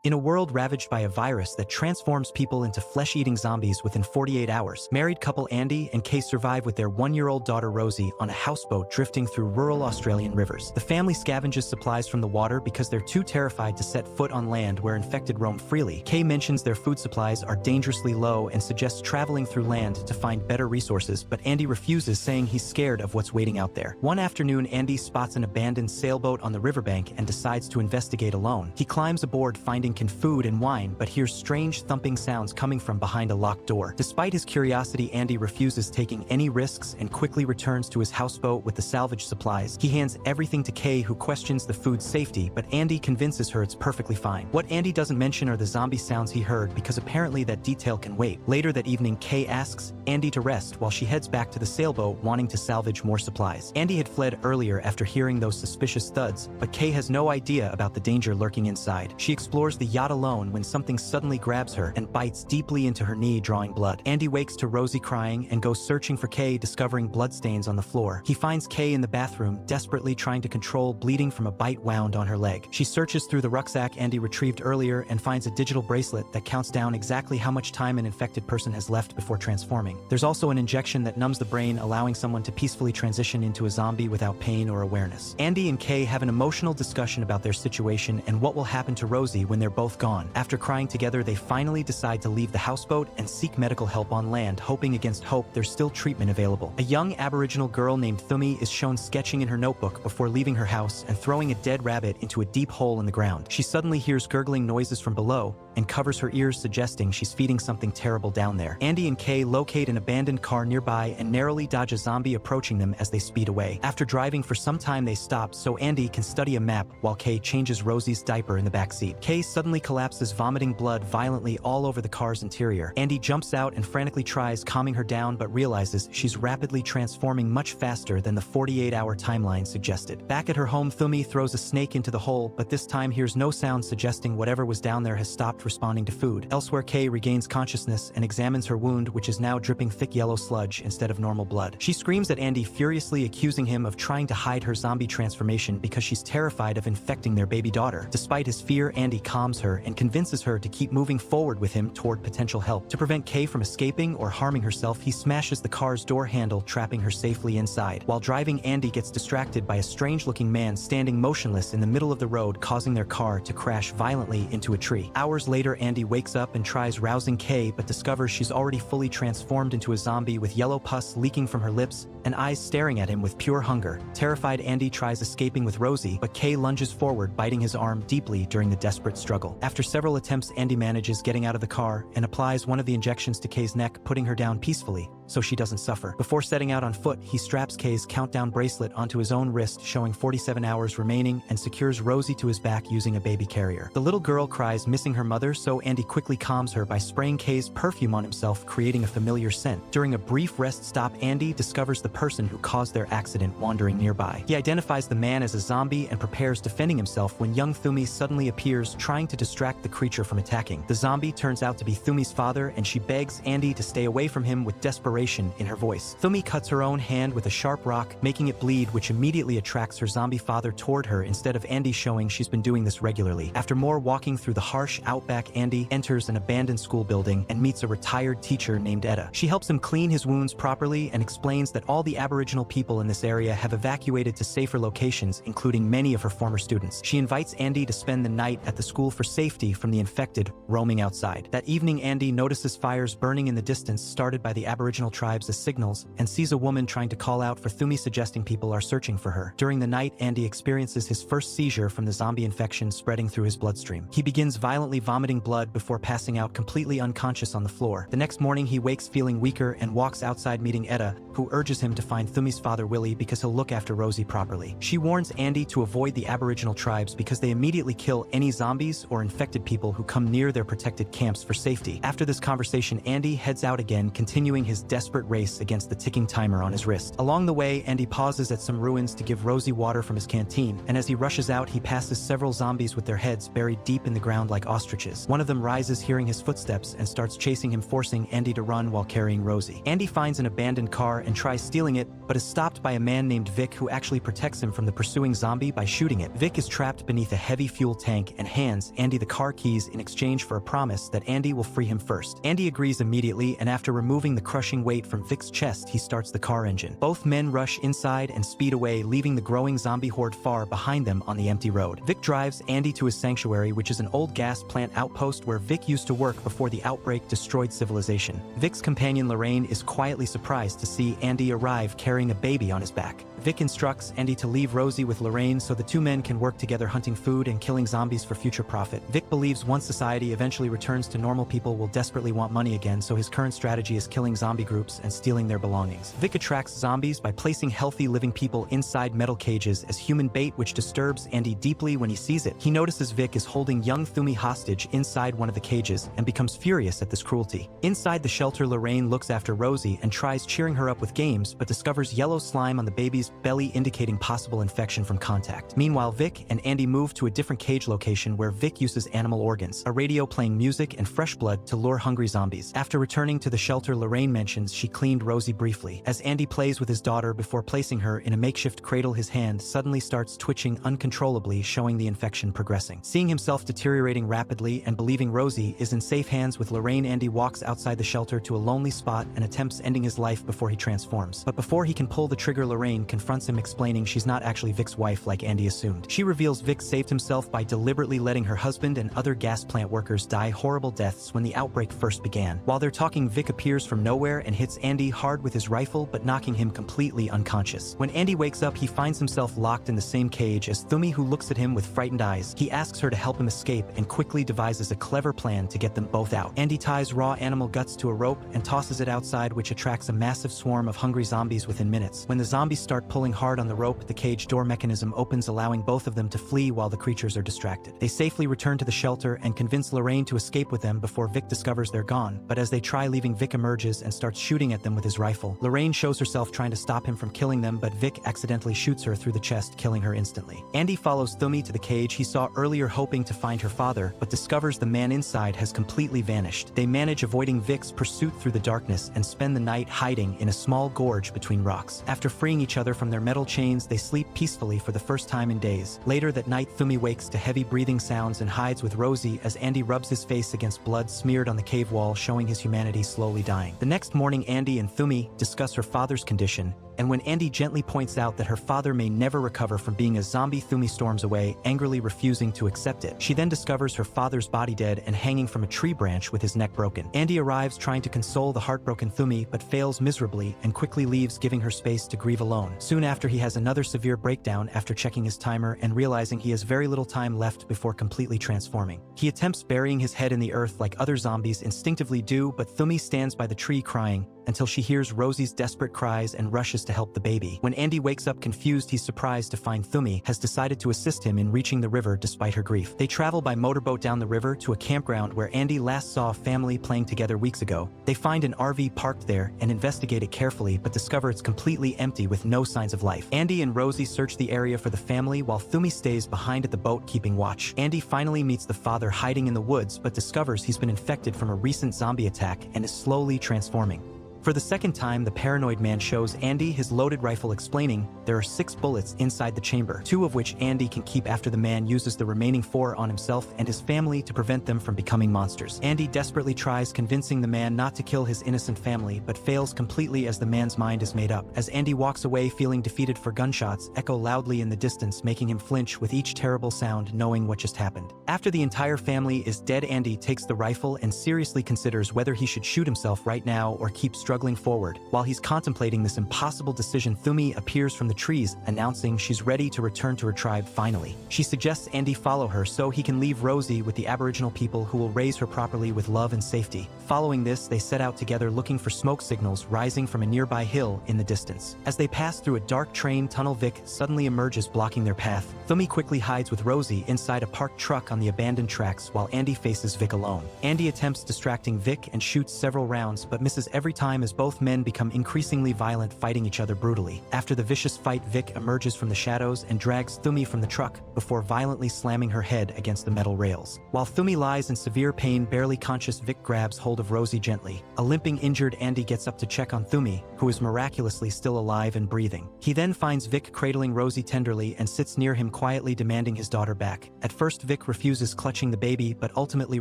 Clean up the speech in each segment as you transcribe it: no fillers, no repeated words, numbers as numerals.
In a world ravaged by a virus that transforms people into flesh-eating zombies within 48 hours, married couple Andy and Kay survive with their one-year-old daughter Rosie on a houseboat drifting through rural Australian rivers. The family scavenges supplies from the water because they're too terrified to set foot on land where infected roam freely. Kay mentions their food supplies are dangerously low and suggests traveling through land to find better resources, but Andy refuses, saying he's scared of what's waiting out there. One afternoon, Andy spots an abandoned sailboat on the riverbank and decides to investigate alone. He climbs aboard, finding food and wine, but hears strange thumping sounds coming from behind a locked door. Despite his curiosity, Andy refuses taking any risks and quickly returns to his houseboat with the salvage supplies. He hands everything to Kay, who questions the food's safety, but Andy convinces her it's perfectly fine. What Andy doesn't mention are the zombie sounds he heard, because apparently that detail can wait. Later that evening, Kay asks Andy to rest while she heads back to the sailboat, wanting to salvage more supplies. Andy had fled earlier after hearing those suspicious thuds, but Kay has no idea about the danger lurking inside. She explores the yacht alone when something suddenly grabs her and bites deeply into her knee, drawing blood. Andy wakes to Rosie crying and goes searching for Kay, discovering bloodstains on the floor. He finds Kay in the bathroom, desperately trying to control bleeding from a bite wound on her leg. She searches through the rucksack Andy retrieved earlier and finds a digital bracelet that counts down exactly how much time an infected person has left before transforming. There's also an injection that numbs the brain, allowing someone to peacefully transition into a zombie without pain or awareness. Andy and Kay have an emotional discussion about their situation and what will happen to Rosie when they're both gone. After crying together, they finally decide to leave the houseboat and seek medical help on land, hoping against hope there's still treatment available. A young Aboriginal girl named Thumi is shown sketching in her notebook before leaving her house and throwing a dead rabbit into a deep hole in the ground. She suddenly hears gurgling noises from below and covers her ears, suggesting she's feeding something terrible down there. Andy and Kay locate an abandoned car nearby and narrowly dodge a zombie approaching them as they speed away. After driving for some time, they stop so Andy can study a map while Kay changes Rosie's diaper in the backseat. Kay suddenly collapses, vomiting blood violently all over the car's interior. Andy jumps out and frantically tries calming her down, but realizes she's rapidly transforming much faster than the 48-hour timeline suggested. Back at her home, Thumi throws a snake into the hole, but this time hears no sound, suggesting whatever was down there has stopped responding to food. Elsewhere, Kay regains consciousness and examines her wound, which is now dripping thick yellow sludge instead of normal blood. She screams at Andy, furiously accusing him of trying to hide her zombie transformation because she's terrified of infecting their baby daughter. Despite his fear, Andy calms her and convinces her to keep moving forward with him toward potential help. To prevent Kay from escaping or harming herself, he smashes the car's door handle, trapping her safely inside. While driving, Andy gets distracted by a strange-looking man standing motionless in the middle of the road, causing their car to crash violently into a tree. Hours later, Andy wakes up and tries rousing Kay, but discovers she's already fully transformed into a zombie with yellow pus leaking from her lips and eyes staring at him with pure hunger. Terrified, Andy tries escaping with Rosie, but Kay lunges forward, biting his arm deeply during the desperate struggle. After several attempts, Andy manages getting out of the car and applies one of the injections to Kay's neck, putting her down peacefully so she doesn't suffer. Before setting out on foot, he straps Kay's countdown bracelet onto his own wrist, showing 47 hours remaining, and secures Rosie to his back using a baby carrier. The little girl cries, missing her mother, so Andy quickly calms her by spraying Kay's perfume on himself, creating a familiar scent. During a brief rest stop, Andy discovers the person who caused their accident wandering nearby. He identifies the man as a zombie and prepares defending himself when young Thumi suddenly appears, trying to distract the creature from attacking. The zombie turns out to be Thumi's father, and she begs Andy to stay away from him with desperation in her voice. Thumi cuts her own hand with a sharp rock, making it bleed, which immediately attracts her zombie father toward her instead of Andy, showing she's been doing this regularly. After more walking through the harsh outback, Andy enters an abandoned school building and meets a retired teacher named Etta. She helps him clean his wounds properly and explains that all the Aboriginal people in this area have evacuated to safer locations, including many of her former students. She invites Andy to spend the night at the school for safety from the infected roaming outside. That evening, Andy notices fires burning in the distance, started by the Aboriginal tribes as signals, and sees a woman trying to call out for Thumi, suggesting people are searching for her. During the night, Andy experiences his first seizure from the zombie infection spreading through his bloodstream. He begins violently vomiting blood before passing out completely unconscious on the floor. The next morning, he wakes feeling weaker and walks outside, meeting Etta, who urges him to find Thumi's father Willie because he'll look after Rosie properly. She warns Andy to avoid the Aboriginal tribes because they immediately kill any zombies or infected people who come near their protected camps for safety. After this conversation, Andy heads out again, continuing his desperate race against the ticking timer on his wrist. Along the way, Andy pauses at some ruins to give Rosie water from his canteen, and as he rushes out, he passes several zombies with their heads buried deep in the ground like ostriches. One of them rises, hearing his footsteps, and starts chasing him, forcing Andy to run while carrying Rosie. Andy finds an abandoned car and tries stealing it, but is stopped by a man named Vic, who actually protects him from the pursuing zombie by shooting it. Vic is trapped beneath a heavy fuel tank, and Hans, offers Andy the car keys in exchange for a promise that Andy will free him first. Andy agrees immediately, and after removing the crushing weight from Vic's chest, he starts the car engine. Both men rush inside and speed away, leaving the growing zombie horde far behind them on the empty road. Vic drives Andy to his sanctuary, which is an old gas plant outpost where Vic used to work before the outbreak destroyed civilization. Vic's companion Lorraine is quietly surprised to see Andy arrive carrying a baby on his back. Vic instructs Andy to leave Rosie with Lorraine so the two men can work together hunting food and killing zombies for future profit. Vic believes once society eventually returns to normal, people will desperately want money again, so his current strategy is killing zombie groups and stealing their belongings. Vic attracts zombies by placing healthy living people inside metal cages as human bait, which disturbs Andy deeply when he sees it. He notices Vic is holding young Thumi hostage inside one of the cages and becomes furious at this cruelty. Inside the shelter, Lorraine looks after Rosie and tries cheering her up with games, but discovers yellow slime on the baby's belly, indicating possible infection from contact. Meanwhile, Vic and Andy move to a different cage location where Vic uses animal organs, a radio playing music, and fresh blood to lure hungry zombies. After returning to the shelter, Lorraine mentions she cleaned Rosie briefly. As Andy plays with his daughter before placing her in a makeshift cradle, his hand suddenly starts twitching uncontrollably, showing the infection progressing. Seeing himself deteriorating rapidly and believing Rosie is in safe hands with Lorraine, Andy walks outside the shelter to a lonely spot and attempts ending his life before he transforms. But before he can pull the trigger, Lorraine confronts him, explaining she's not actually Vic's wife like Andy assumed. She reveals Vic saved himself by deliberately letting her husband and other gas plant workers die horrible deaths when the outbreak first began. While they're talking, Vic appears from nowhere and hits Andy hard with his rifle, but knocking him completely unconscious. When Andy wakes up, he finds himself locked in the same cage as Thumi, who looks at him with frightened eyes. He asks her to help him escape and quickly devises a clever plan to get them both out. Andy ties raw animal guts to a rope and tosses it outside, which attracts a massive swarm of hungry zombies within minutes. When the zombies start pulling hard on the rope, the cage door mechanism opens, allowing both of them to flee while the creatures are distracted. They safely return to the shelter and convince Lorraine to escape with them before Vic discovers they're gone, but as they try leaving, Vic emerges and starts shooting at them with his rifle. Lorraine shows herself trying to stop him from killing them, but Vic accidentally shoots her through the chest, killing her instantly. Andy follows Thumi to the cage he saw earlier, hoping to find her father, but discovers the man inside has completely vanished. They manage avoiding Vic's pursuit through the darkness and spend the night hiding in a small gorge between rocks. After freeing each other from their metal chains, they sleep peacefully for the first time in days. Later that night, Thumi wakes to heavy breathing sounds and hides with Rosie as Andy rubs his face against blood smeared on the cave wall, showing his humanity slowly dying. The next morning, Andy and Thumi discuss her father's condition, and when Andy gently points out that her father may never recover from being a zombie, Thumi storms away, angrily refusing to accept it. She then discovers her father's body dead and hanging from a tree branch with his neck broken. Andy arrives trying to console the heartbroken Thumi, but fails miserably and quickly leaves, giving her space to grieve alone. Soon after, he has another severe breakdown after checking his timer and realizing he has very little time left before completely transforming. He attempts burying his head in the earth like other zombies instinctively do, but Thumi stands by the tree crying until she hears Rosie's desperate cries and rushes to help the baby. When Andy wakes up confused, he's surprised to find Thumi has decided to assist him in reaching the river despite her grief. They travel by motorboat down the river to a campground where Andy last saw a family playing together weeks ago. They find an RV parked there and investigate it carefully, but discover it's completely empty with no signs of life. Andy and Rosie search the area for the family while Thumi stays behind at the boat keeping watch. Andy finally meets the father hiding in the woods, but discovers he's been infected from a recent zombie attack and is slowly transforming. For the second time, the paranoid man shows Andy his loaded rifle, explaining there are 6 bullets inside the chamber, 2 of which Andy can keep after the man uses the remaining 4 on himself and his family to prevent them from becoming monsters. Andy desperately tries convincing the man not to kill his innocent family, but fails completely as the man's mind is made up. As Andy walks away feeling defeated, for gunshots echo loudly in the distance, making him flinch with each terrible sound, knowing what just happened. After the entire family is dead, Andy takes the rifle and seriously considers whether he should shoot himself right now or keep struggling forward. While he's contemplating this impossible decision, Thumi appears from the trees, announcing she's ready to return to her tribe finally. She suggests Andy follow her so he can leave Rosie with the Aboriginal people who will raise her properly with love and safety. Following this, they set out together looking for smoke signals rising from a nearby hill in the distance. As they pass through a dark train tunnel, Vic suddenly emerges, blocking their path. Thumi quickly hides with Rosie inside a parked truck on the abandoned tracks while Andy faces Vic alone. Andy attempts distracting Vic and shoots several rounds, but misses every time time as both men become increasingly violent, fighting each other brutally. After the vicious fight, Vic emerges from the shadows and drags Thumi from the truck before violently slamming her head against the metal rails. While Thumi lies in severe pain, barely conscious, Vic grabs hold of Rosie gently. A limping, injured Andy gets up to check on Thumi, who is miraculously still alive and breathing. He then finds Vic cradling Rosie tenderly and sits near him quietly, demanding his daughter back. At first, Vic refuses, clutching the baby, but ultimately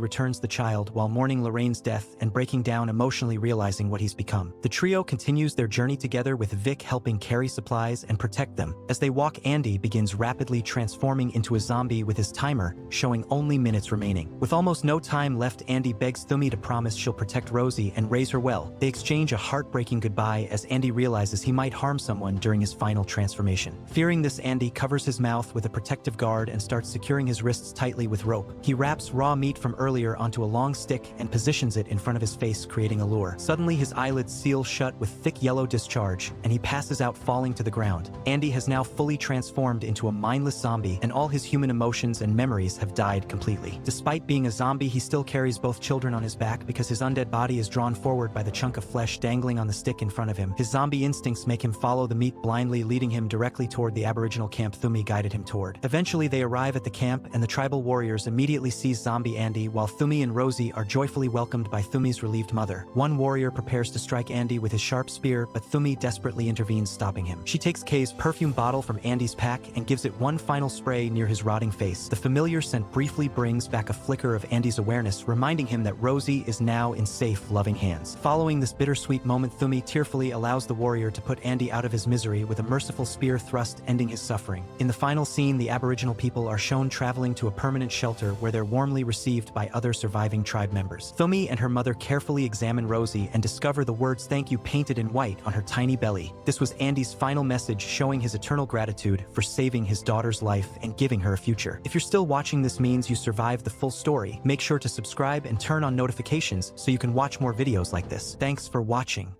returns the child while mourning Lorraine's death and breaking down emotionally, realizing what he's become. The trio continues their journey together, with Vic helping carry supplies and protect them. As they walk, Andy begins rapidly transforming into a zombie, with his timer showing only minutes remaining. With almost no time left, Andy begs Thumi to promise she'll protect Rosie and raise her well. They exchange a heartbreaking goodbye as Andy realizes he might harm someone during his final transformation. Fearing this, Andy covers his mouth with a protective guard and starts securing his wrists tightly with rope. He wraps raw meat from earlier onto a long stick and positions it in front of his face, creating a lure. Suddenly, his eyelids seal shut with thick yellow discharge, and he passes out, falling to the ground. Andy has now fully transformed into a mindless zombie, and all his human emotions and memories have died completely. Despite being a zombie, he still carries both children on his back because his undead body is drawn forward by the chunk of flesh dangling on the stick in front of him. His zombie instincts make him follow the meat blindly, leading him directly toward the Aboriginal camp Thumi guided him toward. Eventually, they arrive at the camp, and the tribal warriors immediately seize zombie Andy, while Thumi and Rosie are joyfully welcomed by Thumi's relieved mother. One warrior prepares to strike Andy with his sharp spear, but Thumi desperately intervenes, stopping him. She takes Kay's perfume bottle from Andy's pack and gives it one final spray near his rotting face. The familiar scent briefly brings back a flicker of Andy's awareness, reminding him that Rosie is now in safe, loving hands. Following this bittersweet moment, Thumi tearfully allows the warrior to put Andy out of his misery with a merciful spear thrust, ending his suffering. In the final scene, the Aboriginal people are shown traveling to a permanent shelter where they're warmly received by other surviving tribe members. Thumi and her mother carefully examine Rosie and discover the words "thank you" painted in white on her tiny belly. This was Andy's final message, showing his eternal gratitude for saving his daughter's life and giving her a future. If you're still watching, this means you survived the full story. Make sure to subscribe and turn on notifications so you can watch more videos like this. Thanks for watching.